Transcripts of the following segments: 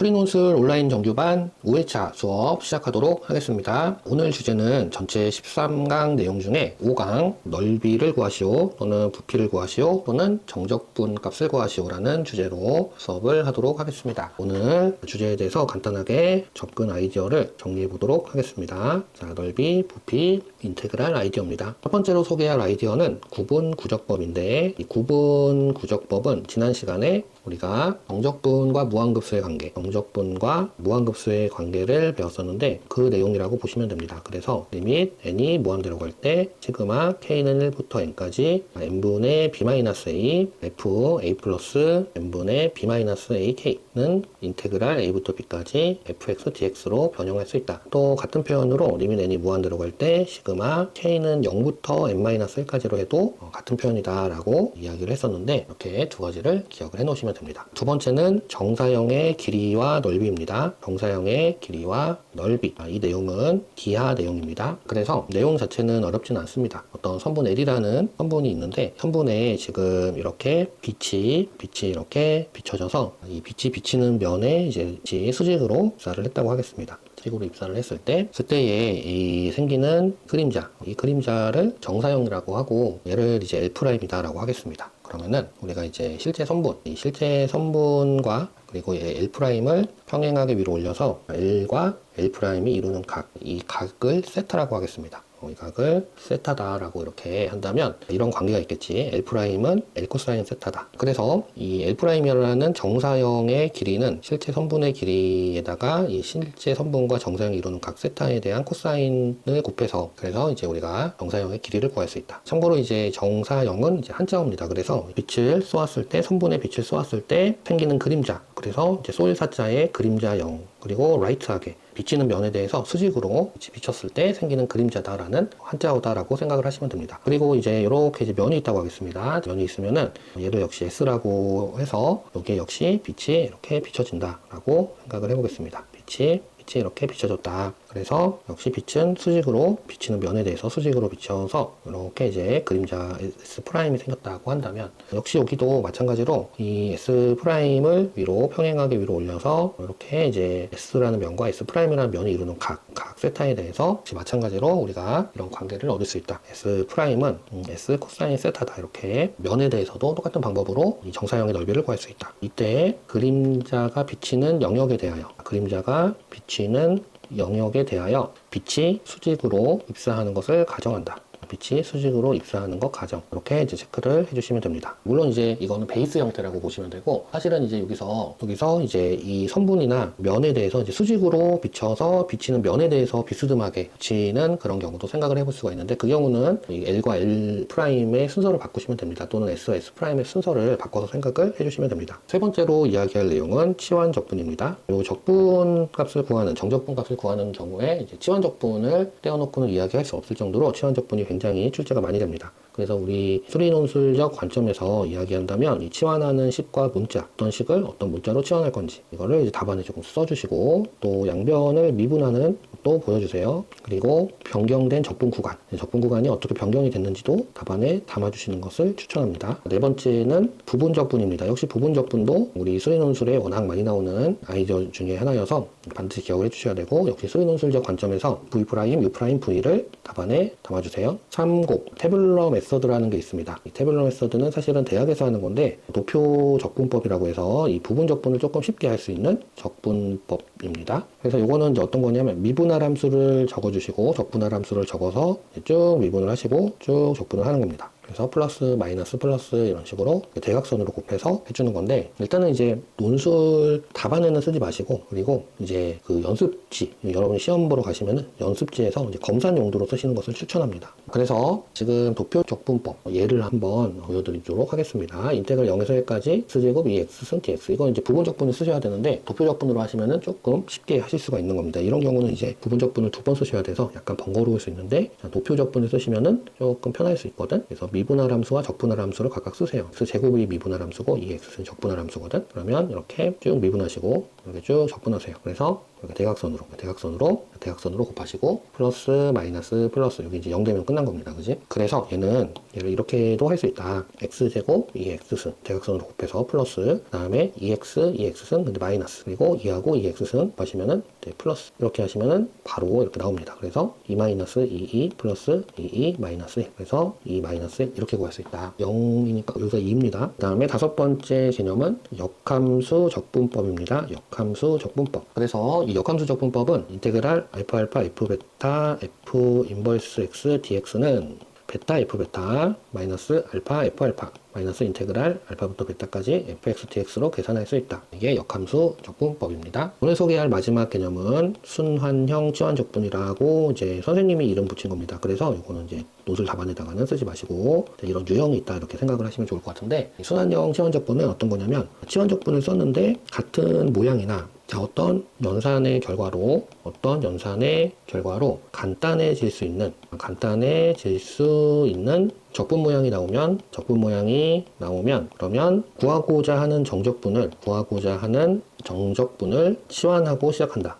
프리논술 온라인 정규반 5회차 수업 시작하도록 하겠습니다. 오늘 주제는 전체 13강 내용 중에 5강 넓이를 구하시오 또는 부피를 구하시오 또는 정적분 값을 구하시오라는 주제로 수업을 하도록 하겠습니다. 오늘 주제에 대해서 간단하게 접근 아이디어를 정리해 보도록 하겠습니다. 자, 넓이, 부피, 인테그랄 아이디어입니다. 첫 번째로 소개할 아이디어는 구분 구적법인데, 이 구분 구적법은 지난 시간에 우리가 정적분과 무한급수의 관계, 정적분과 무한급수의 관계를 배웠었는데 그 내용이라고 보시면 됩니다. 그래서 리밋 n이 무한대로 갈 때 시그마 k는 1부터 n까지 n분의 b-a f a 플러스 n분의 b-ak는 인테그랄 a부터 b까지 fx dx로 변형할 수 있다. 또 같은 표현으로 리밋 n이 무한대로 갈 때 시그마 k는 0부터 n-1까지로 해도 같은 표현이다 라고 이야기를 했었는데, 이렇게 두 가지를 기억을 해 놓으시면 됩니다. 두 번째는 정사형의 길이와 넓이입니다. 정사형의 길이와 넓이, 이 내용은 기하 내용입니다. 그래서 내용 자체는 어렵진 않습니다. 어떤 선분 L이라는 선분이 있는데, 선분에 지금 이렇게 빛이 이렇게 비춰져서 이 빛이 비치는 면에 이제 수직으로 입사를 했다고 하겠습니다. 수직으로 입사를 했을 때, 그때에 이 생기는 그림자, 이 그림자를 정사형이라고 하고 얘를 이제 L'이다라고 하겠습니다. 그러면은 우리가 이제 실제 선분, 이 실제 선분과 그리고 L'을 평행하게 위로 올려서 L과 L'이 이루는 각, 이 각을 세타라고 하겠습니다. 이 각을 세타다라고 이렇게 한다면 이런 관계가 있겠지. L'은 L 코사인 세타다. 그래서 이 L'이라는 정사형의 길이는 실제 선분의 길이에다가 이 실제 선분과 정사형이 이루는 각 세타에 대한 코사인을 곱해서, 그래서 이제 우리가 정사형의 길이를 구할 수 있다. 참고로 이제 정사형은 이제 한자어입니다. 그래서 빛을 쏘았을 때, 선분의 빛을 쏘았을 때 생기는 그림자, 그래서 이제 쏠 사자의 그림자형, 그리고 라이트하게 비치는 면에 대해서 수직으로 비쳤을 때 생기는 그림자다라는 한자어다라고 생각을 하시면 됩니다. 그리고 이제 이렇게 이제 면이 있다고 하겠습니다. 면이 있으면은 얘도 역시 S라고 해서 여기에 역시 빛이 이렇게 비춰진다라고 생각을 해보겠습니다. 빛이 이렇게 비춰졌다. 그래서 역시 빛은 수직으로 비치는 면에 대해서 수직으로 비춰서 이렇게 이제 그림자 S'이 생겼다고 한다면, 역시 여기도 마찬가지로 이 S'을 위로 평행하게 위로 올려서 이렇게 이제 S라는 면과 S'이라는 면이 이루는 각 세타에 대해서 역시 마찬가지로 우리가 이런 관계를 얻을 수 있다. S'은 S 코사인 세타다. 이렇게 면에 대해서도 똑같은 방법으로 이 정사형의 넓이를 구할 수 있다. 이때 그림자가 비치는 영역에 대하여, 그림자가 비치는 영역에 대하여 빛이 수직으로 입사하는 것을 가정한다. 빛이 수직으로 입사하는 것 가정. 이렇게 이제 체크를 해주시면 됩니다. 물론 이제 이거는 베이스 형태라고 보시면 되고, 사실은 이제 여기서 이제 이 선분이나 면에 대해서 이제 수직으로 비춰서 비치는 면에 대해서 비스듬하게 비치는 그런 경우도 생각을 해볼 수가 있는데, 그 경우는 이 L과 L'의 순서를 바꾸시면 됩니다. 또는 S와 S'의 순서를 바꿔서 생각을 해주시면 됩니다. 세 번째로 이야기할 내용은 치환 적분입니다. 이 적분 값을 구하는, 정적분 값을 구하는 경우에 이제 치환 적분을 떼어놓고는 이야기할 수 없을 정도로 치환 적분이 굉장히 출제가 많이 됩니다. 그래서 우리 수리논술적 관점에서 이야기한다면 이 치환하는 식과 문자, 어떤 식을 어떤 문자로 치환할 건지 이거를 이제 답안에 조금 써주시고, 또 양변을 미분하는 또 보여주세요. 그리고 변경된 적분 구간, 적분 구간이 어떻게 변경이 됐는지도 답안에 담아주시는 것을 추천합니다. 네 번째는 부분 적분입니다. 역시 부분 적분도 우리 수리논술에 워낙 많이 나오는 아이디어 중에 하나여서 반드시 기억을 해주셔야 되고, 역시 수리논술적 관점에서 V', U', V를 답안에 담아주세요. 참고 태블러 메서드라는 게 있습니다. 이 태블러 메서드는 사실은 대학에서 하는 건데, 도표 적분법이라고 해서 이 부분 적분을 조금 쉽게 할 수 있는 적분법입니다. 그래서 이거는 이제 어떤 거냐면 미분할 함수를 적어주시고 적분할 함수를 적어서 쭉 미분을 하시고 쭉 적분을 하는 겁니다. 그래서 플러스 마이너스 플러스 이런 식으로 대각선으로 곱해서 해주는 건데, 일단은 이제 논술 답안에는 쓰지 마시고, 그리고 이제 그 연습지, 여러분이 시험 보러 가시면은 연습지에서 이제 검사 용도로 쓰시는 것을 추천합니다. 그래서 지금 도표 적분법 예를 한번 보여드리도록 하겠습니다. 인테그랄 0에서 1까지 X제곱 2X 승 dx, 이건 이제 부분 적분을 쓰셔야 되는데 도표 적분으로 하시면은 조금 쉽게 하실 수가 있는 겁니다. 이런 경우는 이제 부분 적분을 2번 쓰셔야 돼서 약간 번거로울 수 있는데, 도표 적분을 쓰시면은 조금 편할 수 있거든. 그래서 미분할 함수와 적분할 함수를 각각 쓰세요. X제곱이 미분할 함수고 2X는 적분할 함수거든. 그러면 이렇게 쭉 미분하시고 이렇게 쭉 적분하세요. 그래서 그러니까 대각선으로 곱하시고 플러스 마이너스 플러스 여기 이제 0 되면 끝난 겁니다. 그지? 그래서 얘를 이렇게도 할 수 있다. x제곱 2x승 대각선으로 곱해서 플러스 그 다음에 2x승 근데 마이너스 그리고 2하고 2x승 하시면은 네, 플러스 이렇게 하시면은 바로 이렇게 나옵니다. 그래서 2 마이너스 22 플러스 22 마이너스 1 그래서 2 마이너스 1 이렇게 구할 수 있다. 0이니까 여기가 2입니다. 그 다음에 다섯 번째 개념은 역함수 적분법입니다. 역함수 적분법. 그래서 이 역함수 적분법은 인테그랄 알파 f 베타 f 인버스 x dx는 베타 f 베타 마이너스 알파 f 알파 마이너스 인테그랄 알파부터 베타까지 fx dx로 계산할 수 있다. 이게 역함수 적분법입니다. 오늘 소개할 마지막 개념은 순환형 치환 적분이라고 이제 선생님이 이름 붙인 겁니다. 그래서 이거는 이제 노즐 답안에다가는 쓰지 마시고 이런 유형이 있다 이렇게 생각을 하시면 좋을 것 같은데 순환형 치환 적분은 어떤 거냐면 치환 적분을 썼는데 같은 모양이나 어떤 연산의 결과로 간단해질 수 있는 적분 모양이 나오면 그러면 구하고자 하는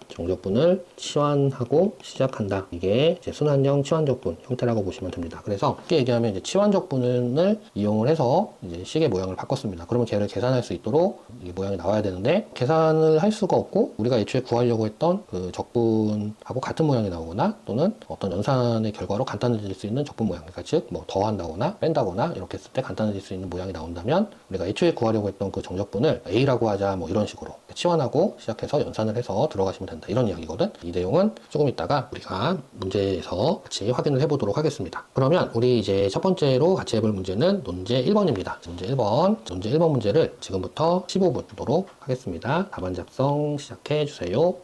정적분을 치환하고 시작한다. 이게 이제 순환형 치환적분 형태라고 보시면 됩니다. 그래서 쉽게 얘기하면 이제 치환적분을 이용을 해서 이제 식의 모양을 바꿨습니다. 그러면 걔를 계산할 수 있도록 이 모양이 나와야 되는데 계산을 할 수가 없고 우리가 애초에 구하려고 했던 그 적분하고 같은 모양이 나오거나 또는 어떤 연산의 결과로 간단해질 수 있는 적분 모양, 그러니까 즉 뭐 더한다거나 뺀다거나 이렇게 했을 때 간단해질 수 있는 모양이 나온다면 우리가 애초에 구하려고 했던 그 정적분을 A라고 하자 뭐 이런 식으로 치환하고 시작해서 연산을 해서 들어가시면 된다 이런 이야기거든. 이 내용은 조금 이따가 우리가 문제에서 같이 확인을 해보도록 하겠습니다. 그러면 우리 이제 첫 번째로 같이 해볼 문제는 논제 1번입니다. 문제 1번 문제를 지금부터 15분 보도록 하겠습니다. 답안 작성 시작해 주세요.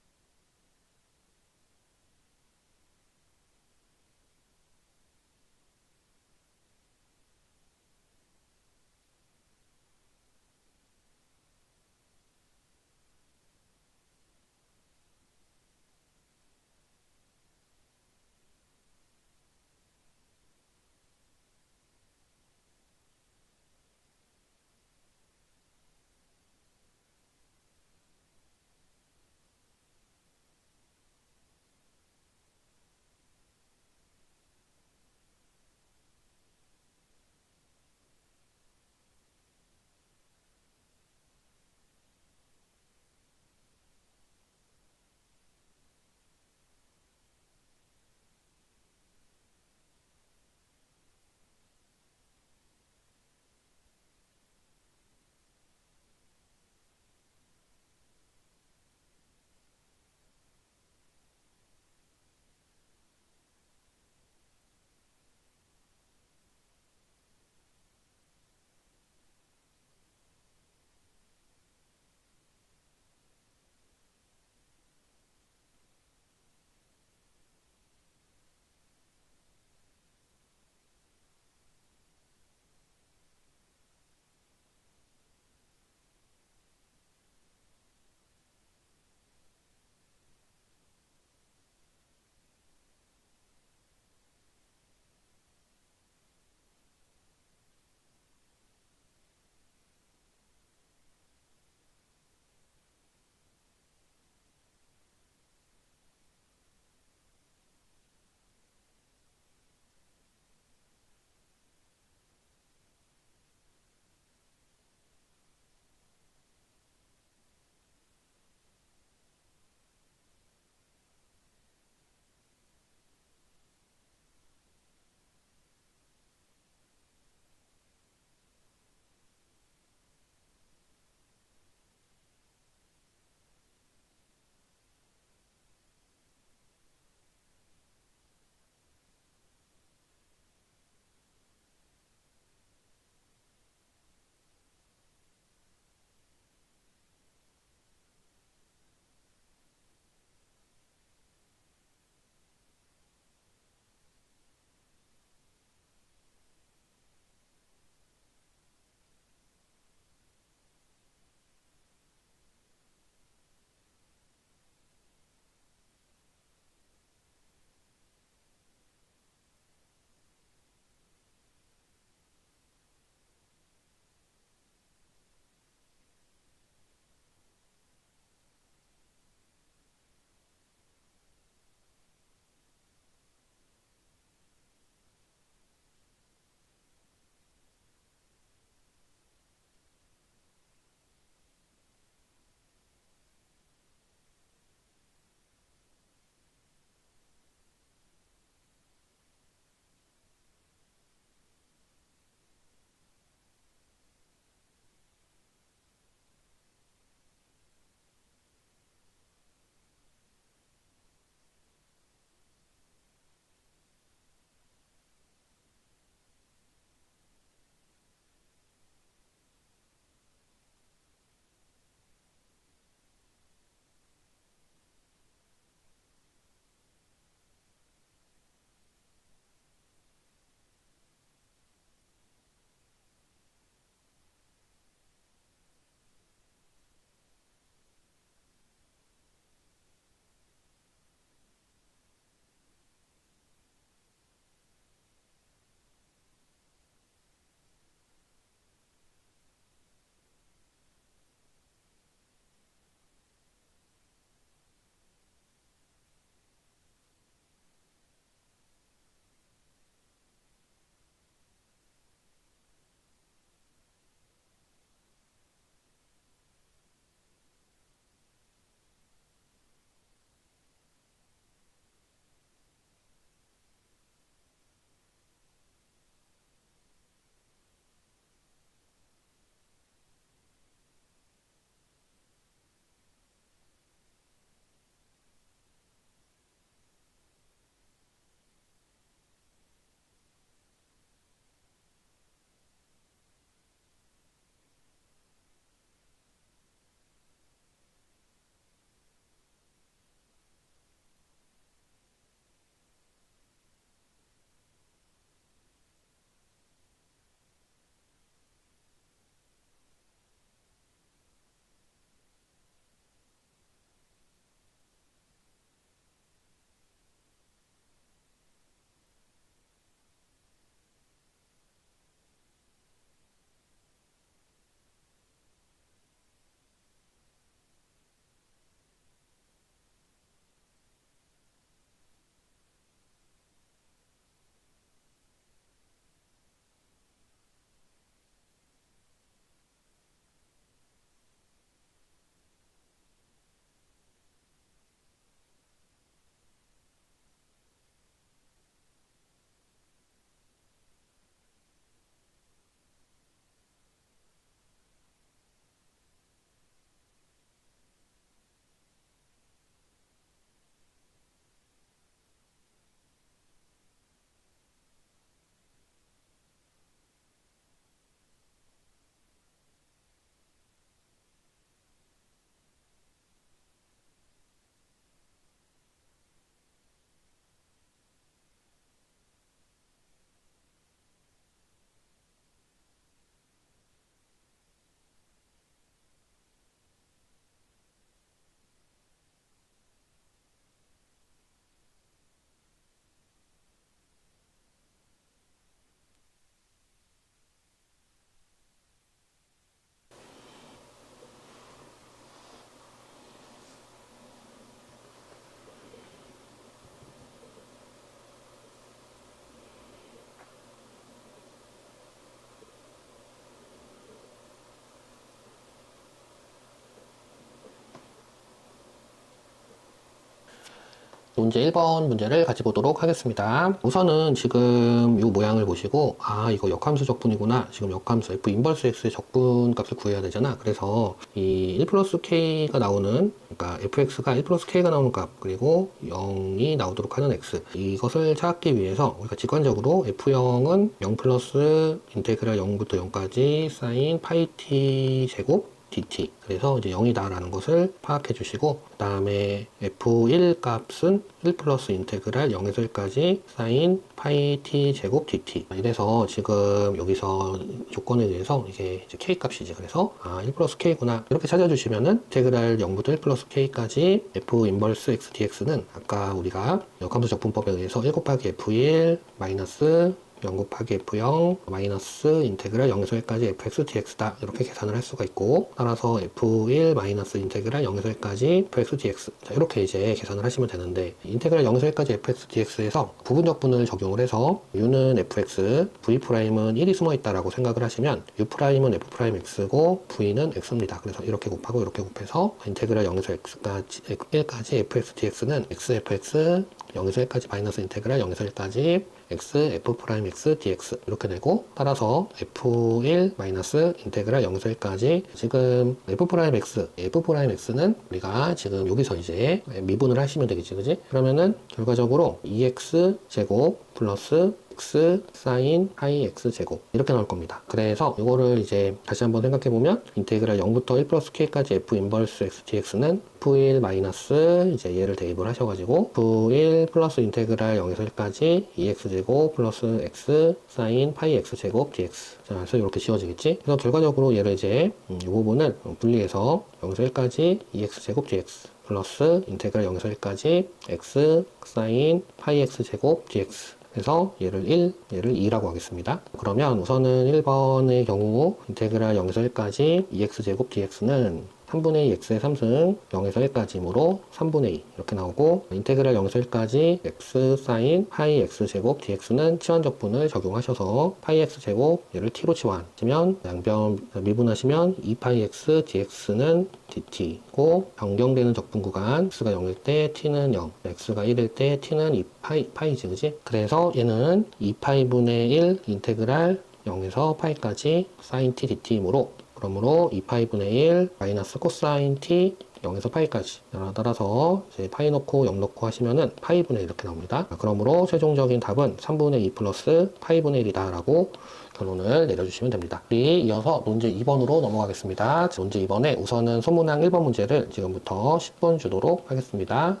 문제 1번 문제를 같이 보도록 하겠습니다. 우선은 지금 이 모양을 보시고, 아, 이거 역함수 적분이구나. 지금 역함수 f 인버스 x의 적분 값을 구해야 되잖아. 그래서 이 1 플러스 k가 나오는, 그러니까 fx가 1 플러스 k가 나오는 값, 그리고 0이 나오도록 하는 x. 이것을 찾기 위해서 우리가 직관적으로 f0은 0 플러스 인테그랄 0부터 0까지 사인 파이 t 제곱 dt. 그래서 이제 0이다 라는 것을 파악해 주시고, 그 다음에 f1 값은 1 플러스 인테그랄 0에서 1까지 사인 파이 t 제곱 dt. 이래서 지금 여기서 조건에 대해서 이게 이제 k 값이지. 그래서 1 플러스 k구나. 이렇게 찾아주시면은 인테그랄 0부터 1 플러스 k까지 f 인버스 x dx는 아까 우리가 역함수 적분법에 의해서 1 곱하기 f1 마이너스 0 곱하기 f0 마이너스 인테그랄 0에서 1까지 fx dx다 이렇게 계산을 할 수가 있고, 따라서 f1 마이너스 인테그랄 0에서 1까지 fx dx, 자, 이렇게 이제 계산을 하시면 되는데, 인테그랄 0에서 1까지 fx dx에서 부분적분을 적용을 해서 u는 fx, v'은 1이 숨어 있다라고 생각을 하시면 u'은 f'x고 v는 x입니다. 그래서 이렇게 곱하고 이렇게 곱해서 인테그랄 0에서 x까지 1까지 fx dx는 xfx 0에서 1까지 마이너스 인테그랄 0에서 1까지 x f'x dx 이렇게 되고, 따라서 f1 마이너스 인테그랄 0에서 1까지 지금 f'x는 우리가 지금 여기서 이제 미분을 하시면 되겠지, 그지? 그러면은 결과적으로 2x 제곱 플러스 x 사인 파이 x 제곱 이렇게 나올 겁니다. 그래서 이거를 이제 다시 한번 생각해 보면 인테그랄 0부터 1 플러스 k까지 f 인버스 x dx는 f1 마이너스 이제 얘를 대입을 하셔가지고 f1 플러스 인테그랄 0에서 1까지 2x 제곱 플러스 x 사인 파이 x 제곱 dx. 자, 그래서 이렇게 지워지겠지? 그래서 결과적으로 얘를 이제 이 부분을 분리해서 0에서 1까지 2x 제곱 dx 플러스 인테그랄 0에서 1까지 x 사인 파이 x 제곱 dx. 그래서 얘를 1, 얘를 2라고 하겠습니다. 그러면 우선은 1번의 경우 인테그랄 0에서 1까지 2x제곱 dx는 3분의 2 x의 3승 0에서 1까지이므로 3분의 2 이렇게 나오고, 인테그랄 0에서 1까지 x 사인 파이 x제곱 dx는 치환적분을 적용하셔서 파이 x제곱 얘를 t로 치환하시면 양변 미분하시면 2파이 x dx는 dt고, 변경되는 적분 구간 x가 0일 때 t는 0, x가 1일 때 t는 2파이지, 그지? 그래서 얘는 2파이분의 1 인테그랄 0에서 파이까지 사인 t dt이므로, 그러므로 2파이분의 1 마이너스 코사인 t 0에서 파이까지, 따라서 이제 파이 넣고 0 넣고 하시면은 파이분의 1 이렇게 나옵니다. 그러므로 최종적인 답은 3분의 2 플러스 파이분의 1이다 라고 결론을 내려주시면 됩니다. 우리 이어서 문제 2번으로 넘어가겠습니다. 문제 2번에 우선은 소문항 1번 문제를 지금부터 10분 주도록 하겠습니다.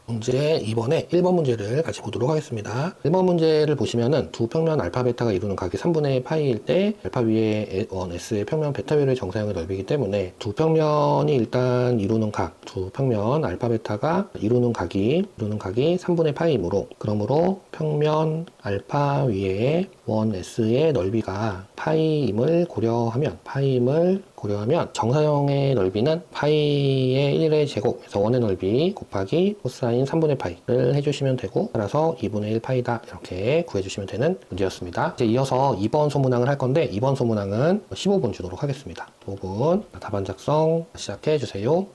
문제 이번에 1번 문제를 같이 보도록 하겠습니다. 1번 문제를 보시면은 두 평면 알파 베타가 이루는 각이 3분의 파이일 때 알파 위에 1S의 평면 베타 위의 정사형의 넓이기 때문에 두 평면이 일단 이루는 각, 두 평면 알파 베타가 이루는 각이 3분의 파이이므로 그러므로 평면 알파 위에 1S의 넓이가 파이임을 고려하면 정사형의 넓이는 파이의 1의 제곱, 그래서 원의 넓이 곱하기 코사인 3분의 파이를 해주시면 되고, 따라서 2분의 1 파이다 이렇게 구해주시면 되는 문제였습니다. 이제 이어서 2번 소문항을 할 건데 2번 소문항은 15분 주도록 하겠습니다. 5분 답안 작성 시작해 주세요.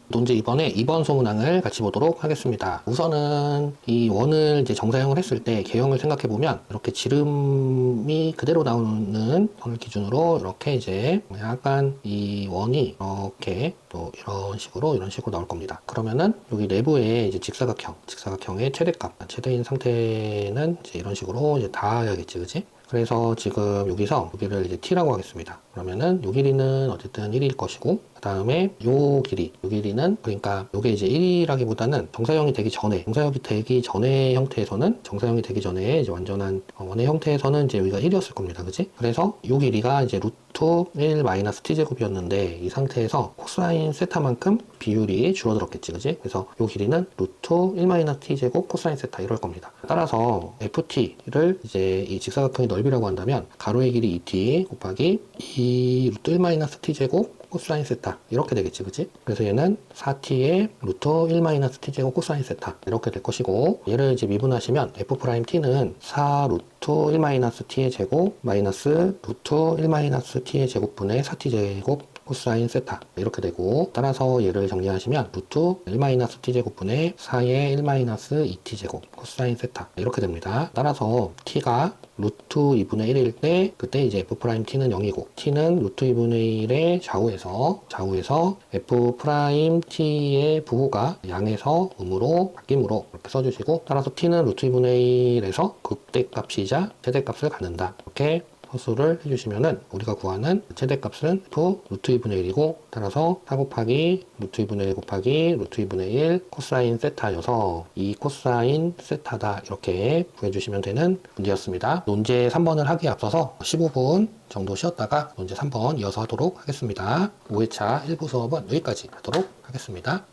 논제 2번에 2번 소문항을 같이 보도록 하겠습니다. 우선은 이 원을 이제 정사형을 했을 때 개형을 생각해 보면 이렇게 지름이 그대로 나오는 선을 기준으로 이렇게 이제 약간 이 원이 이렇게 또 이런 식으로 나올 겁니다. 그러면은 여기 내부에 이제 직사각형의 최대값, 최대인 상태는 이제 이런 식으로 이제 닿아야겠지, 그지? 그래서 지금 여기를 이제 t라고 하겠습니다. 그러면은 요 길이는 어쨌든 1일 것이고, 그 다음에 요 길이는 그러니까 요게 이제 1이라기보다는 정사형이 되기 전에 형태에서는 정사형이 되기 전에 이제 완전한 원의 형태에서는 이제 여기가 1이었을 겁니다. 그지? 그래서 요 길이가 이제 루트 1 마이너스 t제곱이었는데 이 상태에서 코사인 세타만큼 비율이 줄어들었겠지, 그지? 그래서 요 길이는 루트 1 마이너스 t제곱 코사인 세타 이럴 겁니다. 따라서 ft를 이제 이 직사각형의 넓이라고 한다면 가로의 길이 2t 곱하기 이 루트 1 마이너스 t제곱 코사인 세타 이렇게 되겠지, 그치? 그래서 얘는 4t의 루트 1 마이너스 t제곱 코사인 세타 이렇게 될 것이고, 얘를 이제 미분하시면 f't는 4 루트 1 마이너스 t의 제곱 마이너스 루트 1 마이너스 t의 제곱분의 4t 제곱 코사인 세타 이렇게 되고, 따라서 얘를 정리하시면 루트 1 마이너스 t제곱분의 4의 1 마이너스 2t 제곱 코사인 세타 이렇게 됩니다. 따라서 t가 루트 2분의 1일 때 그때 이제 f't는 0이고 t는 루트 2분의 1의 좌우에서 f't의 부호가 양에서 음으로 바뀜으로 이렇게 써주시고, 따라서 t는 루트 2분의 1에서 극대값이자 최대값을 갖는다 이렇게 허수를 해주시면은 우리가 구하는 최대값은 f 루트 2분의 1이고, 따라서 4 곱하기 루트 2분의 1 곱하기 루트 2분의 1 코사인 세타여서 이 코사인 세타다 이렇게 구해주시면 되는 문제였습니다. 논제 3번을 하기에 앞서서 15분 정도 쉬었다가 논제 3번 이어서 하도록 하겠습니다. 5회차 1부 수업은 여기까지 하도록 하겠습니다.